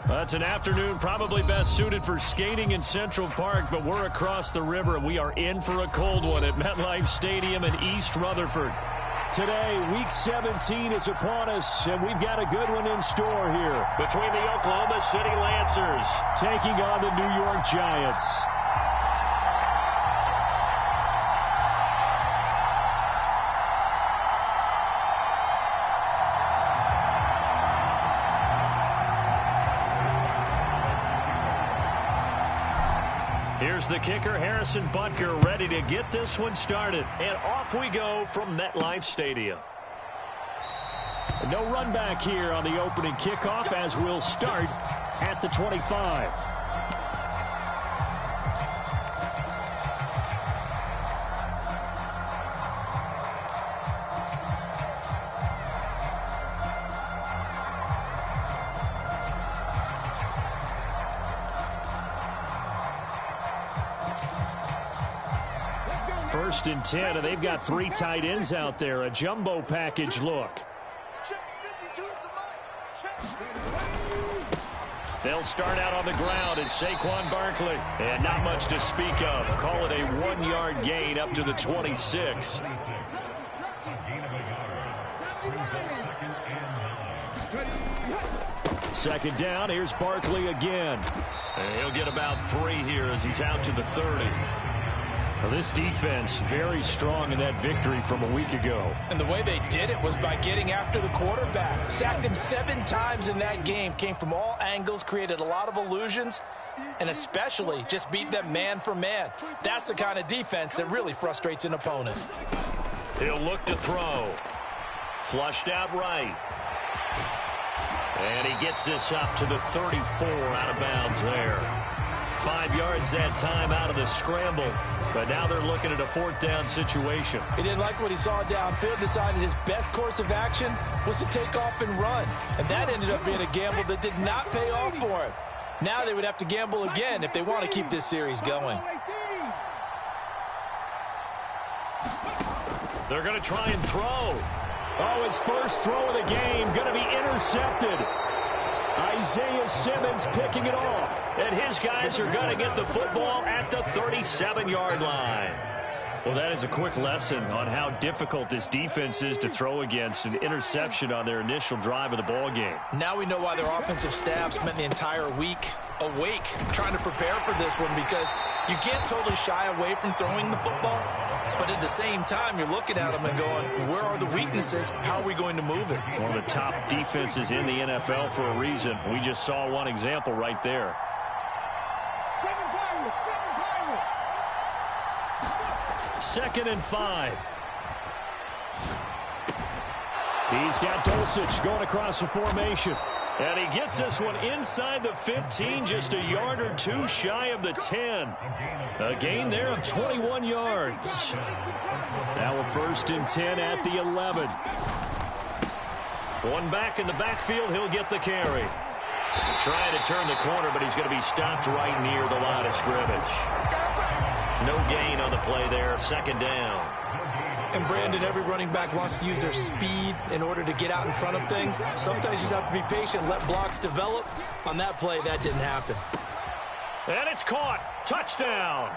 That's an afternoon probably best suited for skating in Central Park, but we're across the river, and we are in for a cold one at MetLife Stadium in East Rutherford. Today, Week 17 is upon us, and we've got a good one in store here. Between the Oklahoma City Lancers taking on the New York Giants. Here's the kicker, Harrison Butker, ready to get this one started. And off we go from MetLife Stadium. No run back here on the opening kickoff as we'll start at the 25. First and 10, and they've got 3 tight ends out there. A jumbo package look. They'll start out on the ground. It's Saquon Barkley. And not much to speak of. Call it a 1-yard gain up to the 26. Second down, here's Barkley again. And he'll get about 3 here as he's out to the 30. Well, this defense very strong in that victory from a week ago. And the way they did it was by getting after the quarterback. Sacked him 7 times in that game. Came from all angles, created a lot of illusions, and especially just beat them man for man. That's the kind of defense that really frustrates an opponent. He'll look to throw. Flushed out right. And he gets this up to the 34 out of bounds there. 5 yards that time out of the scramble. But now they're looking at a 4th down situation. He didn't like what he saw downfield, decided his best course of action was to take off and run. And that ended up being a gamble that did not pay off for him. Now they would have to gamble again if they want to keep this series going. They're going to try and throw. Oh, his first throw of the game going to be intercepted. Isaiah Simmons picking it off. And his guys are going to get the football at the 37-yard line. Well, that is a quick lesson on how difficult this defense is to throw against. An interception on their initial drive of the ball game. Now we know why their offensive staff spent the entire week awake trying to prepare for this one, because you can't totally shy away from throwing the football. But at the same time, you're looking at them and going, where are the weaknesses? How are we going to move it? One of the top defenses in the NFL for a reason. We just saw one example right there. Second and 5. He's got Dulcich going across the formation. And he gets this one inside the 15, just a yard or 2 shy of the 10. A gain there of 21 yards. Now a 1st and 10 at the 11. One back in the backfield, he'll get the carry. Trying to turn the corner, but he's going to be stopped right near the line of scrimmage. No gain on the play there, 2nd down. And Brandon, every running back wants to use their speed in order to get out in front of things. Sometimes you just have to be patient, let blocks develop. On that play, that didn't happen. And it's caught. Touchdown.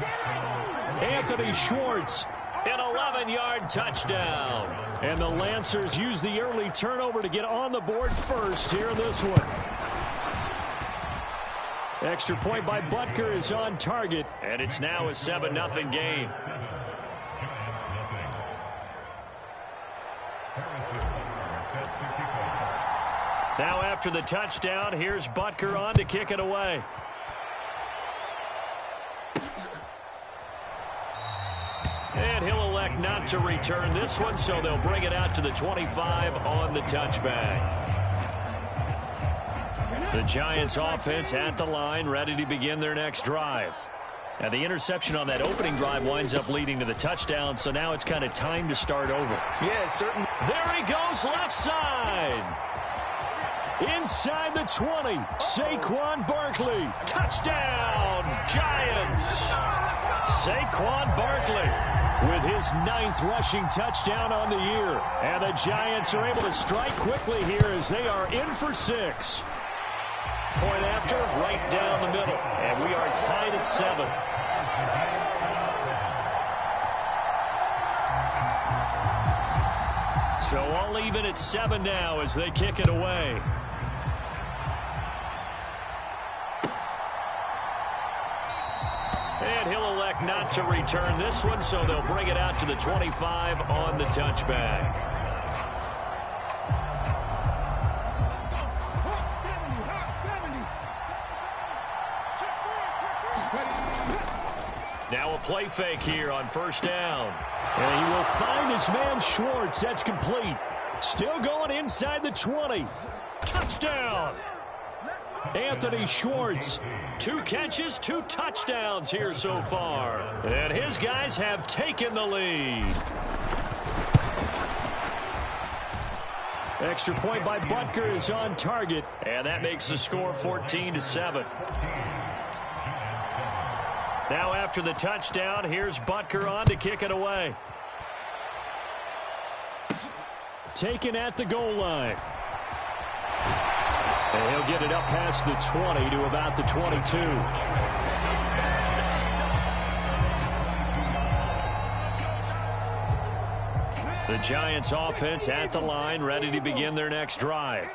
Anthony Schwartz. An 11-yard touchdown. And the Lancers use the early turnover to get on the board first here in this one. Extra point by Butker is on target. And it's now a 7-0 game. Now after the touchdown, here's Butker on to kick it away. And he'll elect not to return this one, so they'll bring it out to the 25 on the touchback. The Giants offense at the line, ready to begin their next drive. And the interception on that opening drive winds up leading to the touchdown, so now it's kind of time to start over. Yeah, certainly. There he goes, left side. Inside the 20, Saquon Barkley. Touchdown, Giants. Saquon Barkley with his 9th rushing touchdown on the year. And the Giants are able to strike quickly here as they are in for 6. Point after, right down the middle. And we are tied at 7. So all even at 7 now as they kick it away. And he'll elect not to return this one, so they'll bring it out to the 25 on the touchback. Now a play fake here on first down. And he will find his man Schwartz. That's complete. Still going inside the 20. Touchdown! Anthony Schwartz. 2 catches, 2 touchdowns here so far. And his guys have taken the lead. Extra point by Butker is on target. And that makes the score 14-7. Now after the touchdown, here's Butker on to kick it away. Taken at the goal line. And he'll get it up past the 20 to about the 22. The Giants offense at the line, ready to begin their next drive.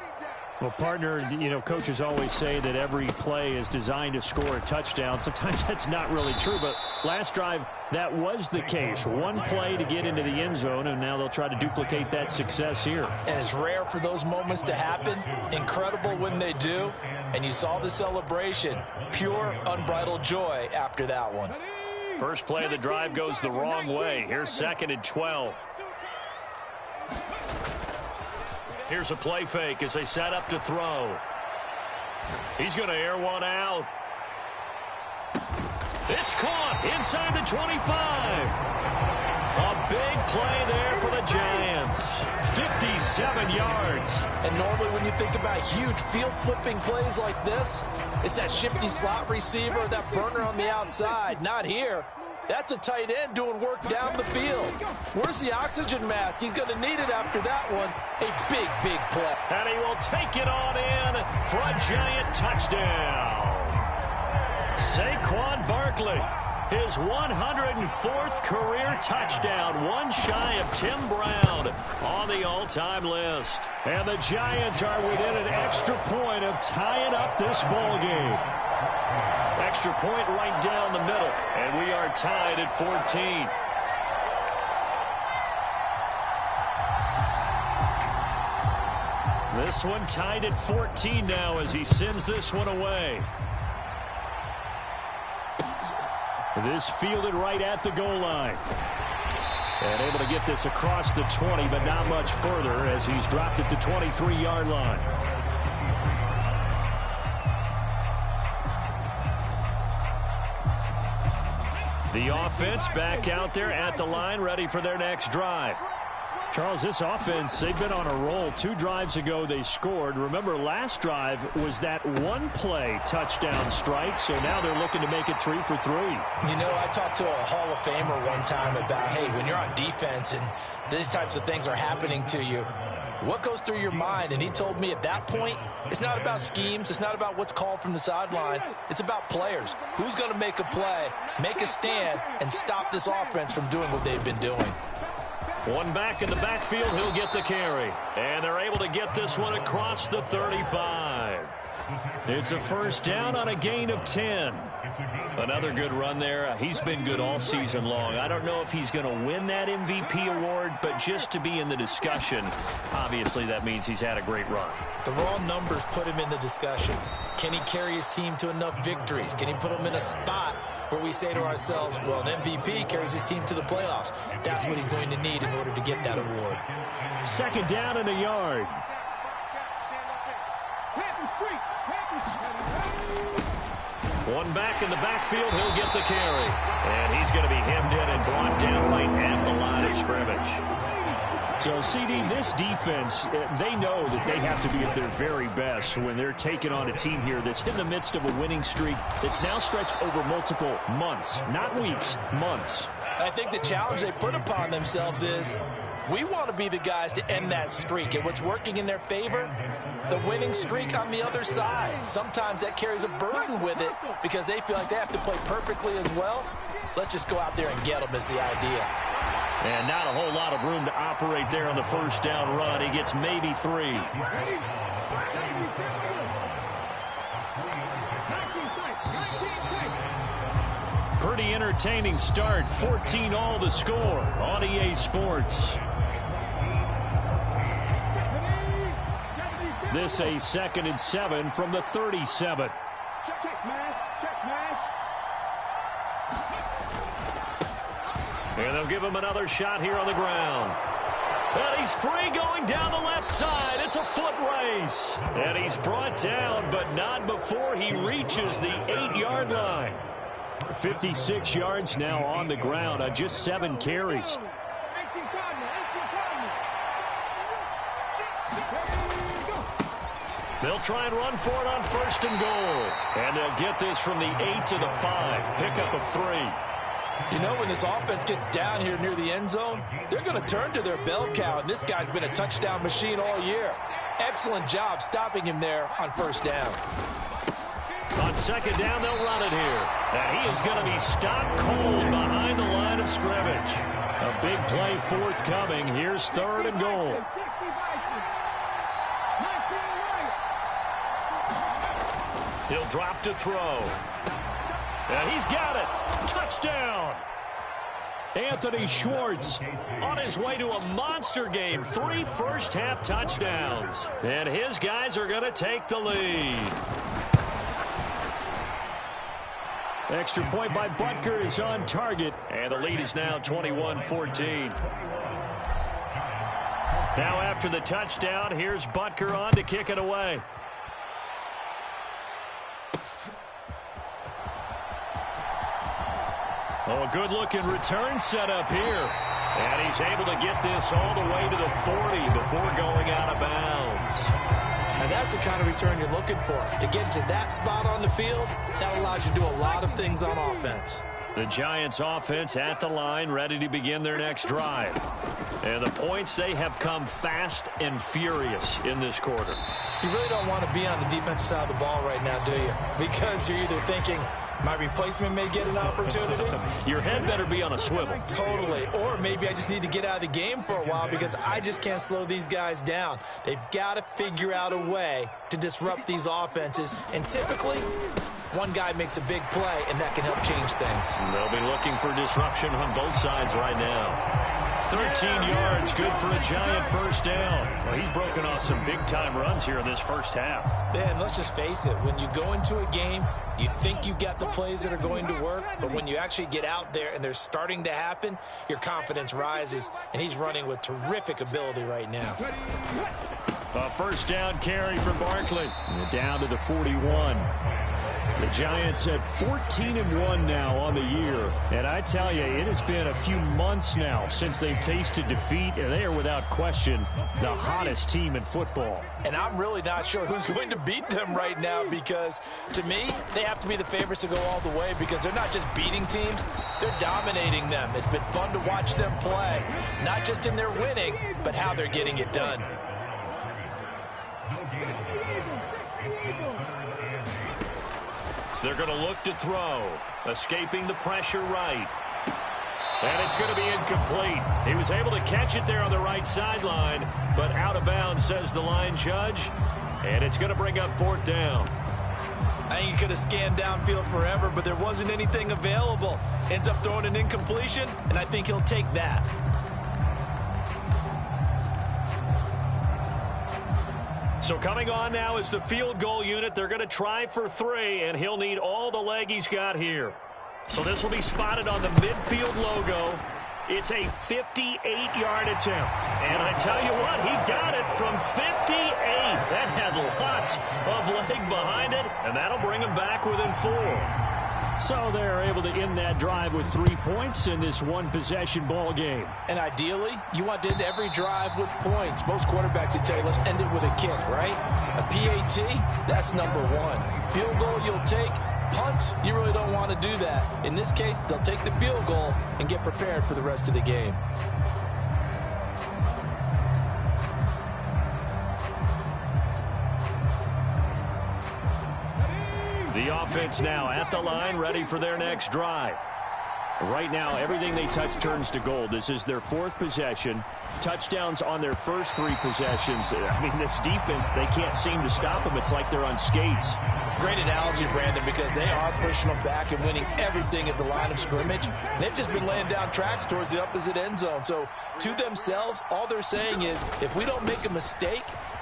Well, partner, you know, coaches always say that every play is designed to score a touchdown. Sometimes that's not really true, but last drive, that was the case. One play to get into the end zone, and now they'll try to duplicate that success here. And it's rare for those moments to happen. Incredible when they do. And you saw the celebration. Pure, unbridled joy after that one. First play of the drive goes the wrong way. Here's 2nd and 12. Here's a play fake as they set up to throw. He's going to air one out. It's caught inside the 25. A big play there for the Giants. 57 yards. And normally when you think about huge field flipping plays like this, it's that shifty slot receiver, that burner on the outside. Not here. That's a tight end doing work down the field. Where's the oxygen mask? He's going to need it after that one. A big, big play. And he will take it on in for a Giant touchdown. Saquon Barkley, his 104th career touchdown, one shy of Tim Brown on the all-time list. And the Giants are within an extra point of tying up this ball game. Extra point right down the middle, and we are tied at 14. This one tied at 14 now as he sends this one away. This fielded right at the goal line. And able to get this across the 20, but not much further as he's dropped it to 23-yard line. The offense back out there at the line, ready for their next drive. Charles, this offense, they've been on a roll. 2 drives ago, they scored. Remember, last drive was that one-play touchdown strike, so now they're looking to make it 3 for 3. You know, I talked to a Hall of Famer one time about, hey, when you're on defense and these types of things are happening to you, what goes through your mind? And he told me at that point, it's not about schemes. It's not about what's called from the sideline. It's about players. Who's going to make a play, make a stand, and stop this offense from doing what they've been doing? One back in the backfield, he'll get the carry. And they're able to get this one across the 35. It's a first down on a gain of 10. Another good run there. He's been good all season long. I don't know if he's going to win that MVP award, but just to be in the discussion, obviously that means he's had a great run. The raw numbers put him in the discussion. Can he carry his team to enough victories? Can he put them in a spot where we say to ourselves, well, an MVP carries his team to the playoffs? That's what he's going to need in order to get that award. Second down and a yard. One back in the backfield, he'll get the carry. And he's going to be hemmed in and brought down right at the line of scrimmage. So, CD, this defense, they know that they have to be at their very best when they're taking on a team here that's in the midst of a winning streak that's now stretched over multiple months, not weeks, months. I think the challenge they put upon themselves is we want to be the guys to end that streak. And what's working in their favor, the winning streak on the other side. Sometimes that carries a burden with it because they feel like they have to play perfectly as well. Let's just go out there and get them is the idea. And not a whole lot of room to operate there on the first down run. He gets maybe 3. Pretty entertaining start. 14-all the score on EA Sports. This a 2nd and 7 from the 37. And they'll give him another shot here on the ground. And he's free going down the left side. It's a foot race. And he's brought down, but not before he reaches the 8-yard line. 56 yards now on the ground on just 7 carries. They'll try and run for it on 1st and goal. And they'll get this from the 8 to the 5. Pickup of 3. You know, when this offense gets down here near the end zone, they're going to turn to their bell cow, and this guy's been a touchdown machine all year. Excellent job stopping him there on 1st down. On 2nd down, they'll run it here. And he is going to be stopped cold behind the line of scrimmage. A big play forthcoming. Here's 3rd and goal. He'll drop to throw. And he's got it. Touchdown. Anthony Schwartz on his way to a monster game. 3 first-half touchdowns. And his guys are going to take the lead. Extra point by Butker is on target. And the lead is now 21-14. Now after the touchdown, here's Butker on to kick it away. Oh, a good-looking return set up here. And he's able to get this all the way to the 40 before going out of bounds. And that's the kind of return you're looking for. To get to that spot on the field, that allows you to do a lot of things on offense. The Giants offense at the line, ready to begin their next drive. And the points, they have come fast and furious in this quarter. You really don't want to be on the defensive side of the ball right now, do you? Because you're either thinking, my replacement may get an opportunity. Your head better be on a swivel. Totally. Or maybe I just need to get out of the game for a while because I just can't slow these guys down. They've got to figure out a way to disrupt these offenses. And typically, one guy makes a big play, and that can help change things. They'll be looking for disruption on both sides right now. 13 yards, good for a Giant first down. Well, he's broken off some big-time runs here in this first half. Man, let's just face it. When you go into a game, you think you've got the plays that are going to work, but when you actually get out there and they're starting to happen, your confidence rises, and he's running with terrific ability right now. A first down carry for Barkley. And down to the 41. The Giants at 14-1 now on the year. And I tell you, it has been a few months now since they've tasted defeat, and they are without question the hottest team in football. And I'm really not sure who's going to beat them right now because, to me, they have to be the favorites to go all the way because they're not just beating teams, they're dominating them. It's been fun to watch them play, not just in their winning, but how they're getting it done. They're going to look to throw, escaping the pressure right. And it's going to be incomplete. He was able to catch it there on the right sideline, but out of bounds, says the line judge. And it's going to bring up 4th down. I think he could have scanned downfield forever, but there wasn't anything available. Ends up throwing an incompletion, and I think he'll take that. So coming on now is the field goal unit. They're going to try for 3, and he'll need all the leg he's got here. So this will be spotted on the midfield logo. It's a 58-yard attempt. And I tell you what, he got it from 58. That had lots of leg behind it, and that'll bring him back within 4. So they're able to end that drive with 3 points in this one-possession ball game. And ideally, you want to end every drive with points. Most quarterbacks would tell you, let's end it with a kick, right? A PAT, that's number 1. Field goal, you'll take. Punts, you really don't want to do that. In this case, they'll take the field goal and get prepared for the rest of the game. The offense now at the line, ready for their next drive. Right now, everything they touch turns to gold. This is their 4th possession. Touchdowns on their first 3 possessions. I mean, this defense, they can't seem to stop them. It's like they're on skates. Great analogy, Brandon, because they are pushing them back and winning everything at the line of scrimmage. They've just been laying down tracks towards the opposite end zone. So, to themselves, all they're saying is, if we don't make a mistake,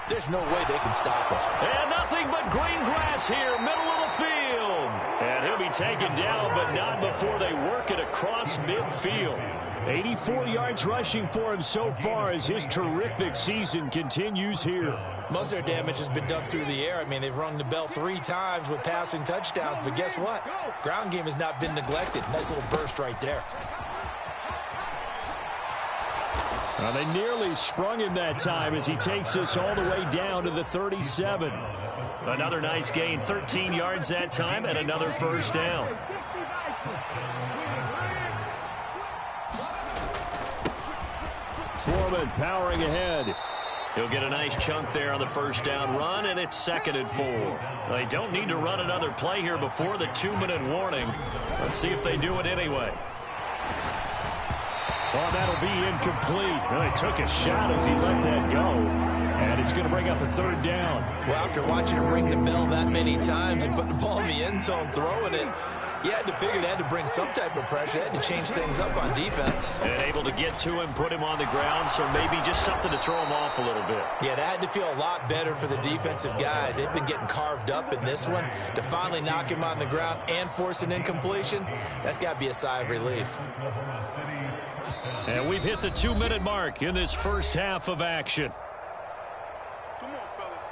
there's no way they can stop us. And nothing but green grass here, middle of the field. And he'll be taken down, but not before they work it across midfield. 84 yards rushing for him so far as his terrific season continues here. Most of their damage has been done through the air. I mean, they've rung the bell 3 times with passing touchdowns, but guess what? Ground game has not been neglected. Nice little burst right there. Well, they nearly sprung him that time as he takes us all the way down to the 37. Another nice gain, 13 yards that time, and another first down. Foreman powering ahead. He'll get a nice chunk there on the first down run, and it's 2nd and 4. They don't need to run another play here before the 2-minute warning. Let's see if they do it anyway. Oh, that'll be incomplete. Well, he took a shot as he let that go. And it's going to bring up a 3rd down. Well, after watching him ring the bell that many times and put the ball in the end zone, throwing it, you had to figure they had to bring some type of pressure. They had to change things up on defense. And able to get to him, put him on the ground, so maybe just something to throw him off a little bit. Yeah, that had to feel a lot better for the defensive guys. They've been getting carved up in this one. To finally knock him on the ground and force an incompletion, that's got to be a sigh of relief. And we've hit the 2-minute mark in this first half of action. Come on, fellas.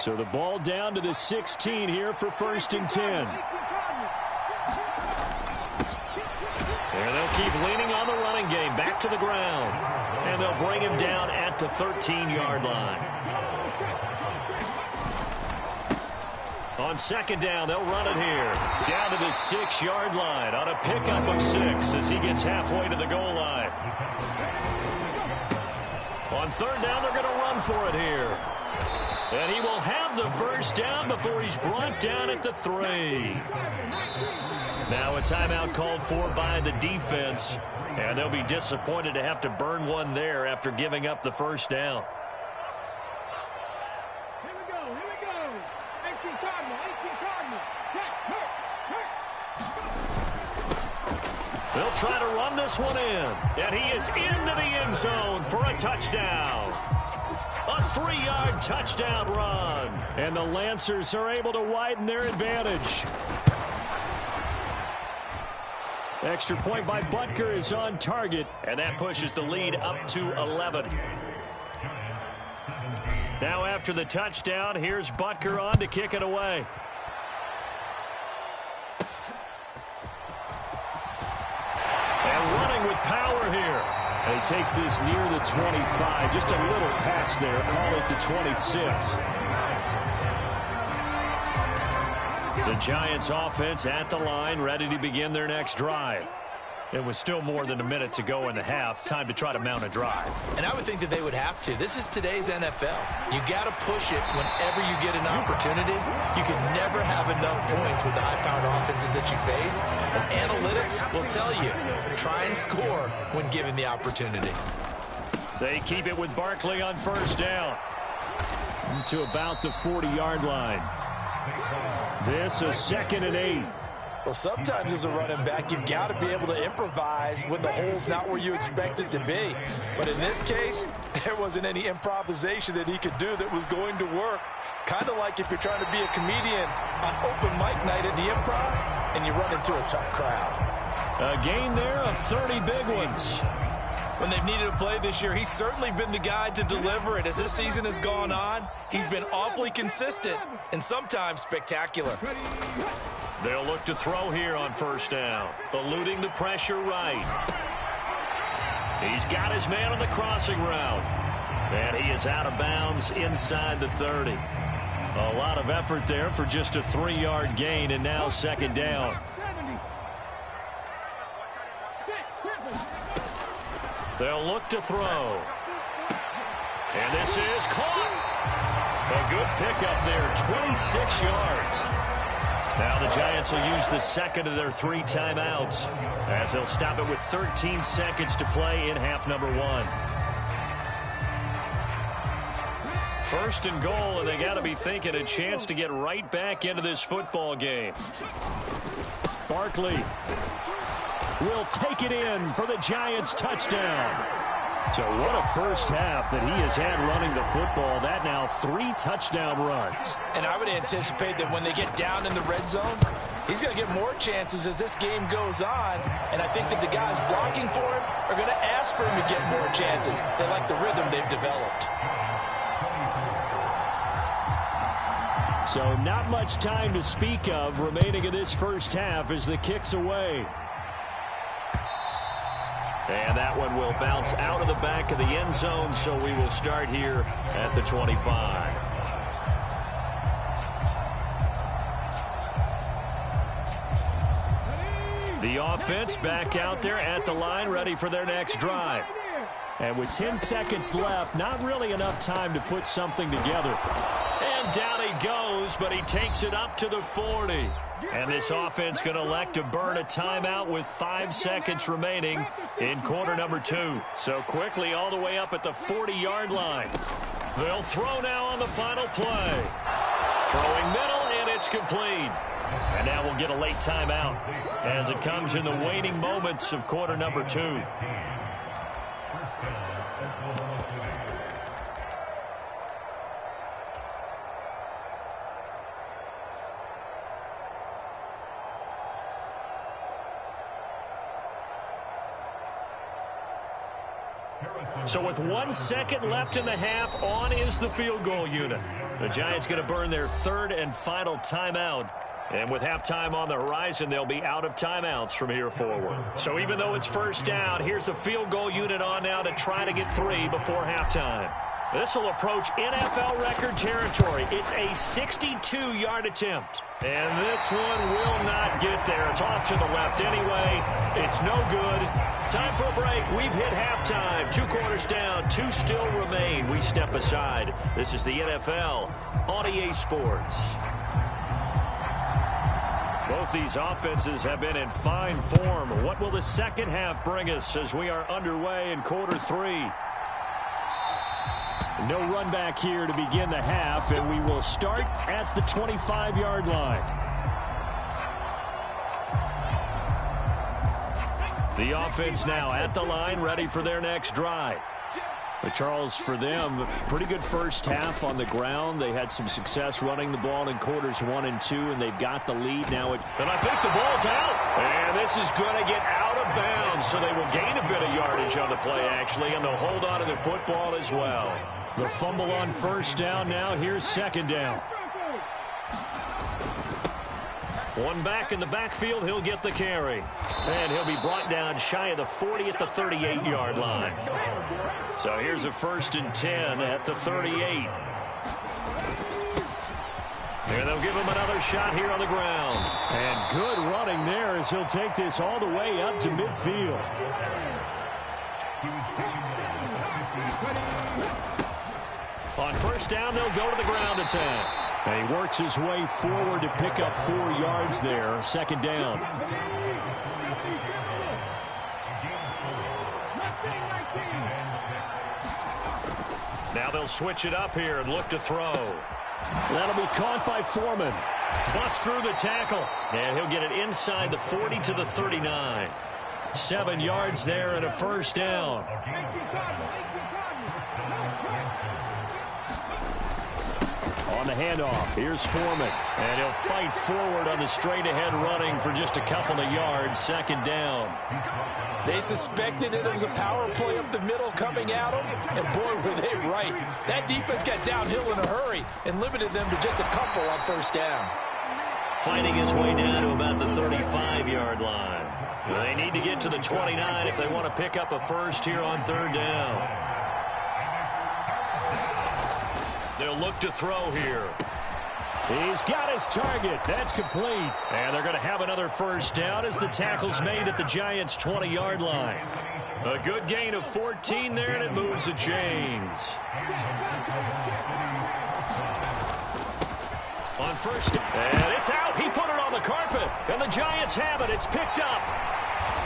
So the ball down to the 16 here for 1st and 10. And they'll keep leaning on the running game. Back to the ground. And they'll bring him down at the 13-yard line. On 2nd down, they'll run it here. Down to the 6-yard line on a pickup of 6 as he gets halfway to the goal line. On 3rd down, they're going to run for it here. And he will have the first down before he's brought down at the 3. Now a timeout called for by the defense. And they'll be disappointed to have to burn one there after giving up the first down. Here we go. 18 Cardinal. They'll try to run this one in. And he is into the end zone for a touchdown. A 3-yard touchdown run. And the Lancers are able to widen their advantage. Extra point by Butker is on target. And that pushes the lead up to 11. Now after the touchdown, here's Butker on to kick it away. And running with power here. And he takes this near the 25. Just a little pass there. Call it the 26. The Giants offense at the line, ready to begin their next drive. It was still more than a minute to go in the half. Time to try to mount a drive. And I would think that they would have to. This is today's NFL. You got to push it whenever you get an opportunity. You can never have enough points with the high-powered offenses that you face. And analytics will tell you, try and score when given the opportunity. They keep it with Barkley on first down. To about the 40-yard line. This is 2nd and 8. Well, sometimes as a running back, you've got to be able to improvise when the hole's not where you expect it to be. But in this case, there wasn't any improvisation that he could do that was going to work. Kind of like if you're trying to be a comedian on open mic night at the Improv and you run into a tough crowd. A gain there of 30 big ones. When they've needed a play this year, he's certainly been the guy to deliver it. As this season has gone on, he's been awfully consistent and sometimes spectacular. They'll look to throw here on first down, eluding the pressure right. He's got his man on the crossing route. And he is out of bounds inside the 30. A lot of effort there for just a 3-yard gain, and now second down. They'll look to throw. And this is caught. A good pickup there, 26 yards. Now the Giants will use the second of their 3 timeouts as they'll stop it with 13 seconds to play in half number 1. First and goal, and they got to be thinking a chance to get right back into this football game. Barkley will take it in for the Giants touchdown. So what a first half that he has had running the football. That now 3 touchdown runs. And I would anticipate that when they get down in the red zone, he's going to get more chances as this game goes on. And I think that the guys blocking for him are going to ask for him to get more chances. They like the rhythm they've developed. So not much time to speak of remaining in this first half as the kick's away. And that one will bounce out of the back of the end zone, so we will start here at the 25. The offense back out there at the line, ready for their next drive. And with 10 seconds left, not really enough time to put something together. And down he goes, but he takes it up to the 40. And this offense going to elect to burn a timeout with 5 seconds remaining in quarter number 2. So quickly all the way up at the 40-yard line. They'll throw now on the final play. Throwing middle, and it's complete. And now we'll get a late timeout as it comes in the waning moments of quarter number 2. So with 1 second left in the half, on is the field goal unit. The Giants going to burn their 3rd and final timeout. And with halftime on the horizon, they'll be out of timeouts from here forward. So even though it's first down, here's the field goal unit on now to try to get 3 before halftime. This will approach NFL record territory. It's a 62-yard attempt. And this one will not get there. It's off to the left anyway. It's no good. Time for a break. We've hit halftime. 2 quarters down. 2 still remain. We step aside. This is the NFL on EA Sports. Both these offenses have been in fine form. What will the second half bring us as we are underway in quarter 3? No run back here to begin the half, and we will start at the 25-yard line. The offense now at the line, ready for their next drive. But Charles, for them, pretty good first half on the ground. They had some success running the ball in quarters 1 and 2, and they've got the lead now. And I think the ball's out. And this is going to get out of bounds, so they will gain a bit of yardage on the play, actually, and they'll hold on to the football as well. The fumble on first down now. Here's second down. One back in the backfield. He'll get the carry. And he'll be brought down shy of the 40 at the 38-yard line. So here's a 1st and 10 at the 38. And they'll give him another shot here on the ground. And good running there as he'll take this all the way up to midfield. On first down, they'll go to the ground attack. And he works his way forward to pick up 4 yards there. Second down. Now they'll switch it up here and look to throw. That'll be caught by Foreman. Bust through the tackle. And he'll get it inside the 40 to the 39. 7 yards there and a first down. On the handoff, here's Foreman. And he'll fight forward on the straight-ahead running for just a couple of yards. Second down. They suspected it was a power play up the middle coming at them, and boy, were they right. That defense got downhill in a hurry and limited them to just a couple on first down. Fighting his way down to about the 35-yard line. They need to get to the 29 if they want to pick up a first here on third down. They'll look to throw here. He's got his target. That's complete. And they're going to have another first down as the tackle's made at the Giants' 20-yard line. A good gain of 14 there, and it moves the chains. On first down, and it's out. He put it on the carpet, and the Giants have it. It's picked up.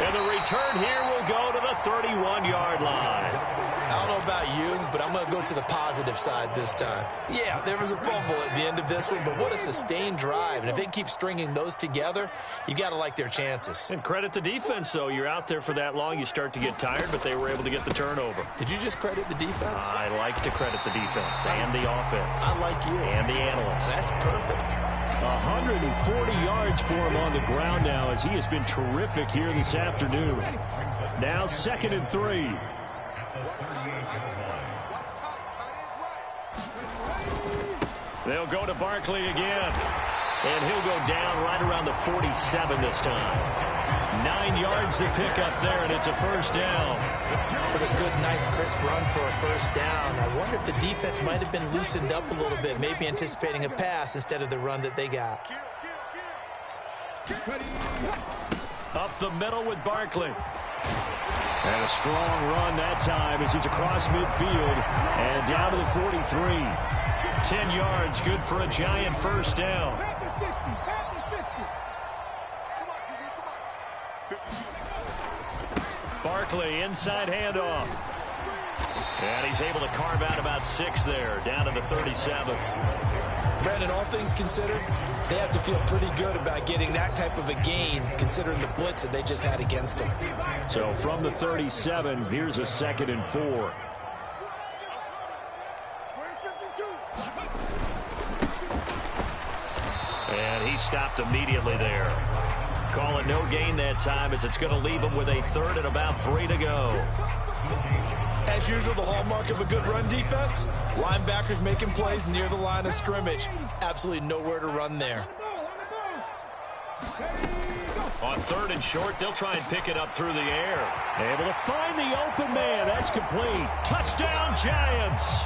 And the return here will go to the 31-yard line. I don't know about you, but I'm going to go to the positive side this time. Yeah, there was a fumble at the end of this one, but what a sustained drive. And if they keep stringing those together, you got to like their chances. And credit the defense, though. You're out there for that long, you start to get tired, but they were able to get the turnover. Did you just credit the defense? I like to credit the defense and the offense. I like you. And the analysts. That's perfect. 140 yards for him on the ground now as he has been terrific here this afternoon. Now 2nd and 3. They'll go to Barkley again. And he'll go down right around the 47 this time. 9 yards to pick up there, and it's a first down. It was a good, nice, crisp run for a first down. I wonder if the defense might have been loosened up a little bit, maybe anticipating a pass instead of the run that they got. Up the middle with Barkley. And a strong run that time as he's across midfield and down to the 43. 10 yards, good for a Giant first down. Barkley, inside handoff. And he's able to carve out about 6 there, down to the 37. Brandon, all things considered, they have to feel pretty good about getting that type of a gain, considering the blitz that they just had against them. So from the 37, here's a 2nd and 4. And he stopped immediately there. Call it no gain that time as it's going to leave him with a 3rd and about 3 to go. As usual, the hallmark of a good run defense, linebackers making plays near the line of scrimmage. Absolutely nowhere to run there. On 3rd and short, they'll try and pick it up through the air. Able to find the open man. That's complete. Touchdown, Giants.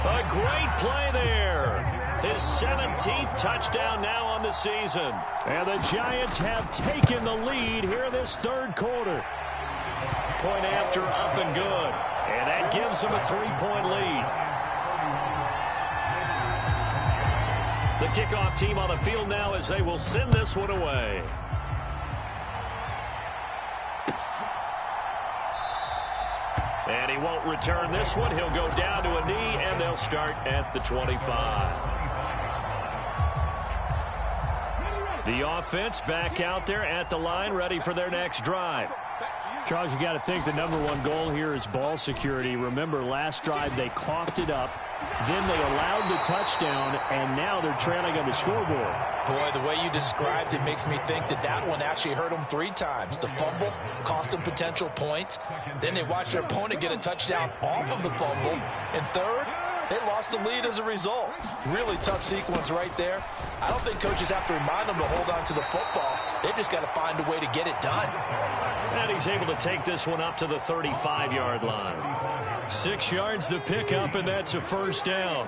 A great play there. His 17th touchdown now on the season. And the Giants have taken the lead here in this 3rd quarter. Point after, up and good. And that gives them a 3-point lead. The kickoff team on the field now as they will send this one away. And he won't return this one. He'll go down to a knee, and they'll start at the 25. The offense back out there at the line, ready for their next drive. Charles, you got to think the #1 goal here is ball security. Remember, last drive they coughed it up, then they allowed the touchdown, and now they're trailing on the scoreboard. Boy, the way you described it makes me think that that one actually hurt them 3 times. The fumble cost them potential points. Then they watched their opponent get a touchdown off of the fumble. And 3rd, they lost the lead as a result. Really tough sequence right there. I don't think coaches have to remind them to hold on to the football. They've just got to find a way to get it done. And he's able to take this one up to the 35-yard line. 6 yards to pick up, and that's a first down.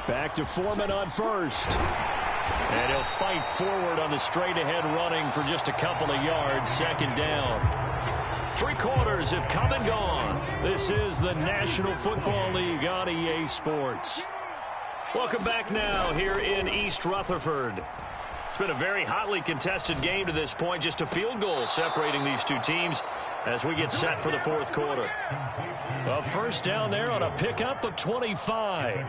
Back to Foreman on 1st. And he'll fight forward on the straight-ahead running for just a couple of yards. 2nd down. 3 quarters have come and gone. This is the National Football League on EA Sports. Welcome back now here in East Rutherford. It's been a very hotly contested game to this point. Just a field goal separating these two teams as we get set for the 4th quarter. A first down there on a pickup of 25.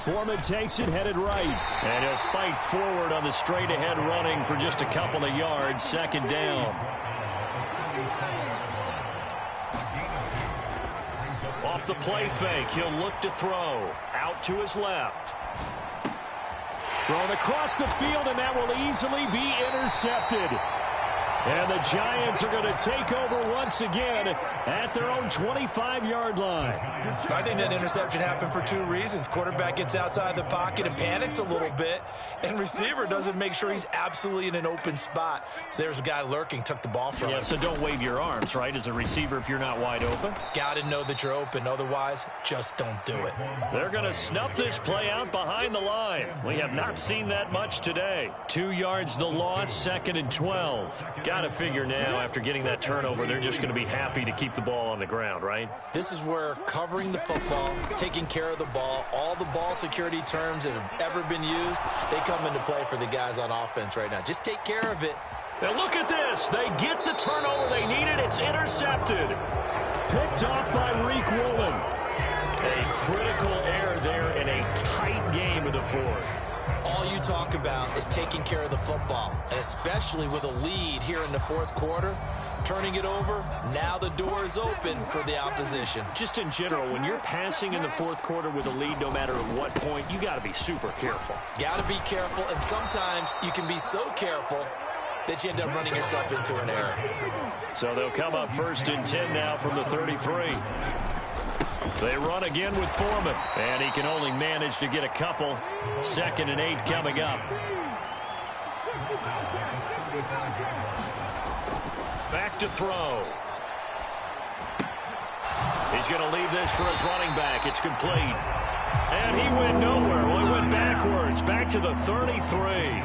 Foreman takes it, headed right. And he'll fight forward on the straight-ahead running for just a couple of yards. 2nd down. Off the play fake, he'll look to throw. Out to his left. Thrown across the field, and that will easily be intercepted. And the Giants are going to take over once again at their own 25-yard line. I think that interception happened for two reasons. Quarterback gets outside the pocket and panics a little bit, and receiver doesn't make sure he's absolutely in an open spot. So there's a guy lurking, took the ball from him. Yeah, so don't wave your arms, right, as a receiver if you're not wide open. Got to know that you're open. Otherwise, just don't do it. They're going to snuff this play out behind the line. We have not seen that much today. 2 yards the loss, 2nd and 12. Got to figure now, after getting that turnover, they're just going to be happy to keep the ball on the ground, right? This is where covering the football, taking care of the ball, all the ball security terms that have ever been used, they come into play for the guys on offense right now. Just take care of it. Now look at this. They get the turnover they needed. It's intercepted. Picked off by Reek Woolen. A critical error there in a tight game of the fourth. All you talk about is taking care of the football, and especially with a lead here in the fourth quarter, turning it over, now the door is open for the opposition. Just in general, when you're passing in the fourth quarter with a lead, no matter at what point, you got to be super careful. Got to be careful, and sometimes you can be so careful that you end up running yourself into an error. So they'll come up 1st and 10 now from the 33. They run again with Foreman, and he can only manage to get a couple. 2nd and 8 coming up. Back to throw. He's going to leave this for his running back. It's complete. And he went nowhere. Well, he went backwards, back to the 33.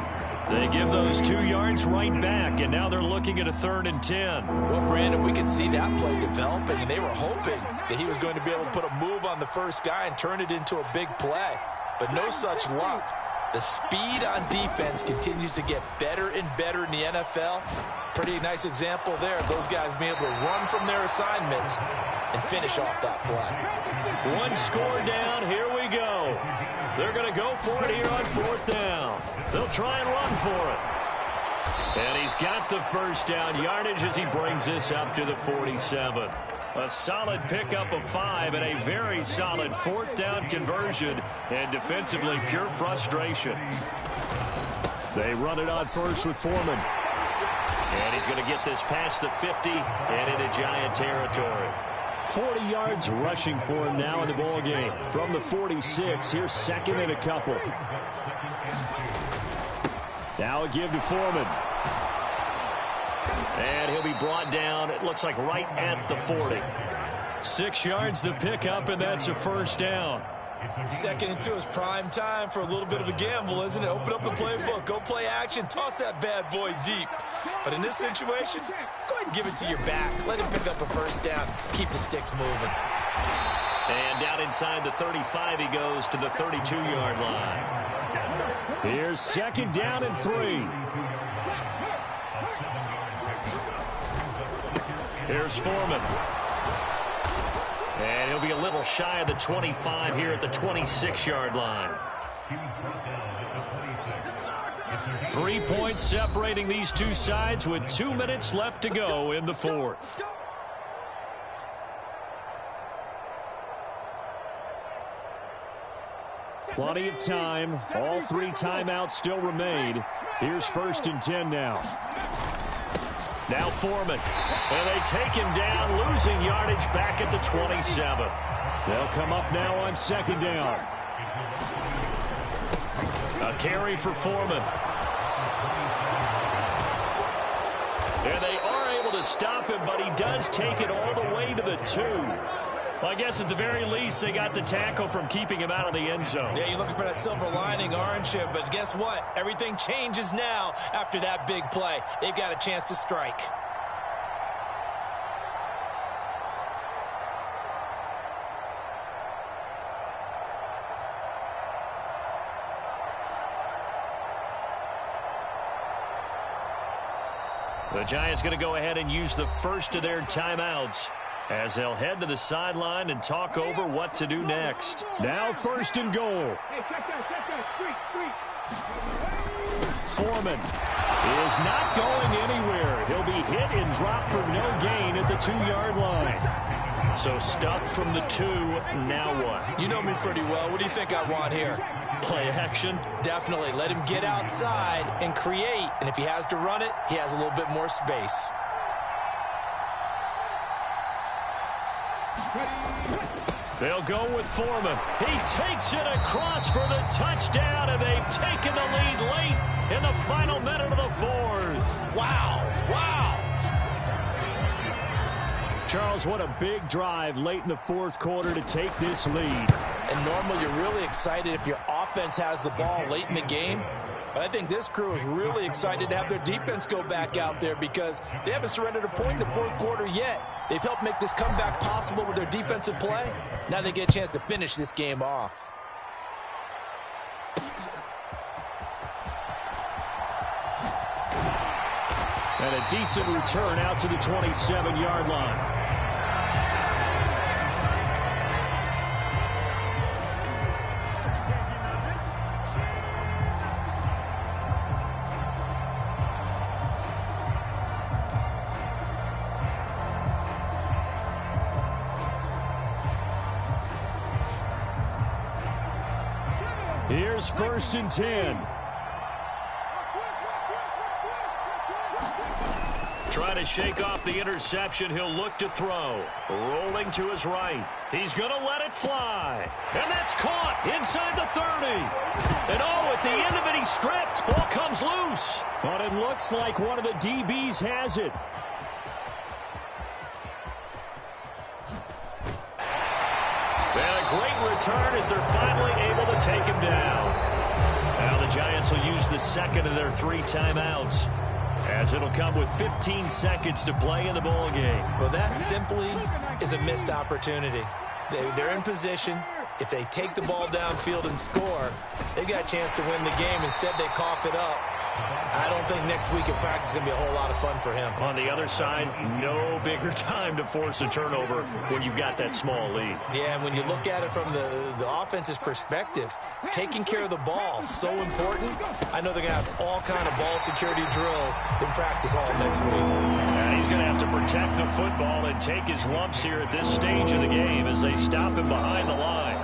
They give those 2 yards right back, and now they're looking at a 3rd and 10. Well, Brandon, we could see that play developing, and they were hoping that he was going to be able to put a move on the first guy and turn it into a big play. But no such luck. The speed on defense continues to get better and better in the NFL. Pretty nice example there of those guys being able to run from their assignments and finish off that play. One score down. Here we go. They're going to go for it here on 4th down. They'll try and run for it. And he's got the first down yardage as he brings this up to the 47. A solid pickup of 5 and a very solid 4th down conversion, and defensively pure frustration. They run it on first with Foreman. And he's going to get this past the 50 and into Giant territory. 40 yards rushing for him now in the ball game. From the 46, here's 2nd and a couple. Now a give to Foreman. And he'll be brought down, it looks like right at the 40. 6 yards the pickup, and that's a 1st down. 2nd and 2 is prime time for a little bit of a gamble, isn't it? Open up the playbook, go play action, toss that bad boy deep. But in this situation, go ahead and give it to your back. Let him pick up a 1st down. Keep the sticks moving. And down inside the 35, he goes to the 32-yard line. Here's 2nd down and 3. Here's Foreman. And he'll be a little shy of the 25 here at the 26-yard line. 3 points separating these two sides with 2 minutes left to go in the fourth. Plenty of time. All 3 timeouts still remain. Here's 1st and 10 now. Now Foreman. And they take him down, losing yardage back at the 27. They'll come up now on 2nd down. A carry for Foreman. And they are able to stop him, but he does take it all the way to the 2. Well, I guess at the very least, they got the tackle from keeping him out of the end zone. Yeah, you're looking for that silver lining, aren't you? But guess what? Everything changes now after that big play. They've got a chance to strike. The Giants going to go ahead and use the first of their timeouts as they'll head to the sideline and talk over what to do next. Now 1st and goal. Hey, check that, street. Foreman is not going anywhere. He'll be hit and dropped for no gain at the 2-yard line. So stuffed from the 2, now what? You know me pretty well. What do you think I want here? Play action? Definitely. Let him get outside and create. And if he has to run it, he has a little bit more space. They'll go with Foreman. He takes it across for the touchdown, and they've taken the lead late in the final minute of the 4th. Wow. Wow. Charles, what a big drive late in the 4th quarter to take this lead. And normally you're really excited if your offense has the ball late in the game. But I think this crew is really excited to have their defense go back out there because they haven't surrendered a point in the 4th quarter yet. They've helped make this comeback possible with their defensive play. Now they get a chance to finish this game off. And a decent return out to the 27-yard line. Here's 1st and 10. Trying to shake off the interception. He'll look to throw. Rolling to his right. He's going to let it fly. And that's caught inside the 30. And at the end of it, he's stripped. Ball comes loose. But it looks like one of the DBs has it. And a great return as they're finally able to take him down. Now the Giants will use the second of their 3 timeouts, as it'll come with 15 seconds to play in the ball game. Well, that simply is a missed opportunity. They're in position. If they take the ball downfield and score, they've got a chance to win the game. Instead, they cough it up. I don't think next week in practice is going to be a whole lot of fun for him. On the other side, no bigger time to force a turnover when you've got that small lead. Yeah, and when you look at it from the offense's perspective, taking care of the ball is so important. I know they're going to have all kind of ball security drills in practice all next week. And he's going to have to protect the football and take his lumps here at this stage of the game as they stop him behind the line.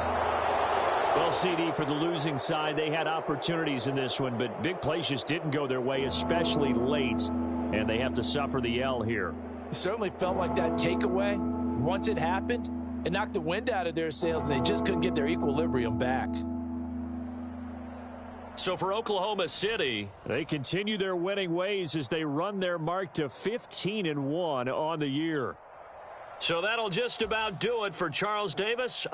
Well, CD, for the losing side, they had opportunities in this one, but big plays just didn't go their way, especially late, and they have to suffer the L here. It certainly felt like that takeaway, once it happened, it knocked the wind out of their sails, and they just couldn't get their equilibrium back. So for Oklahoma City, they continue their winning ways as they run their mark to 15-1 on the year. So that'll just about do it for Charles Davis.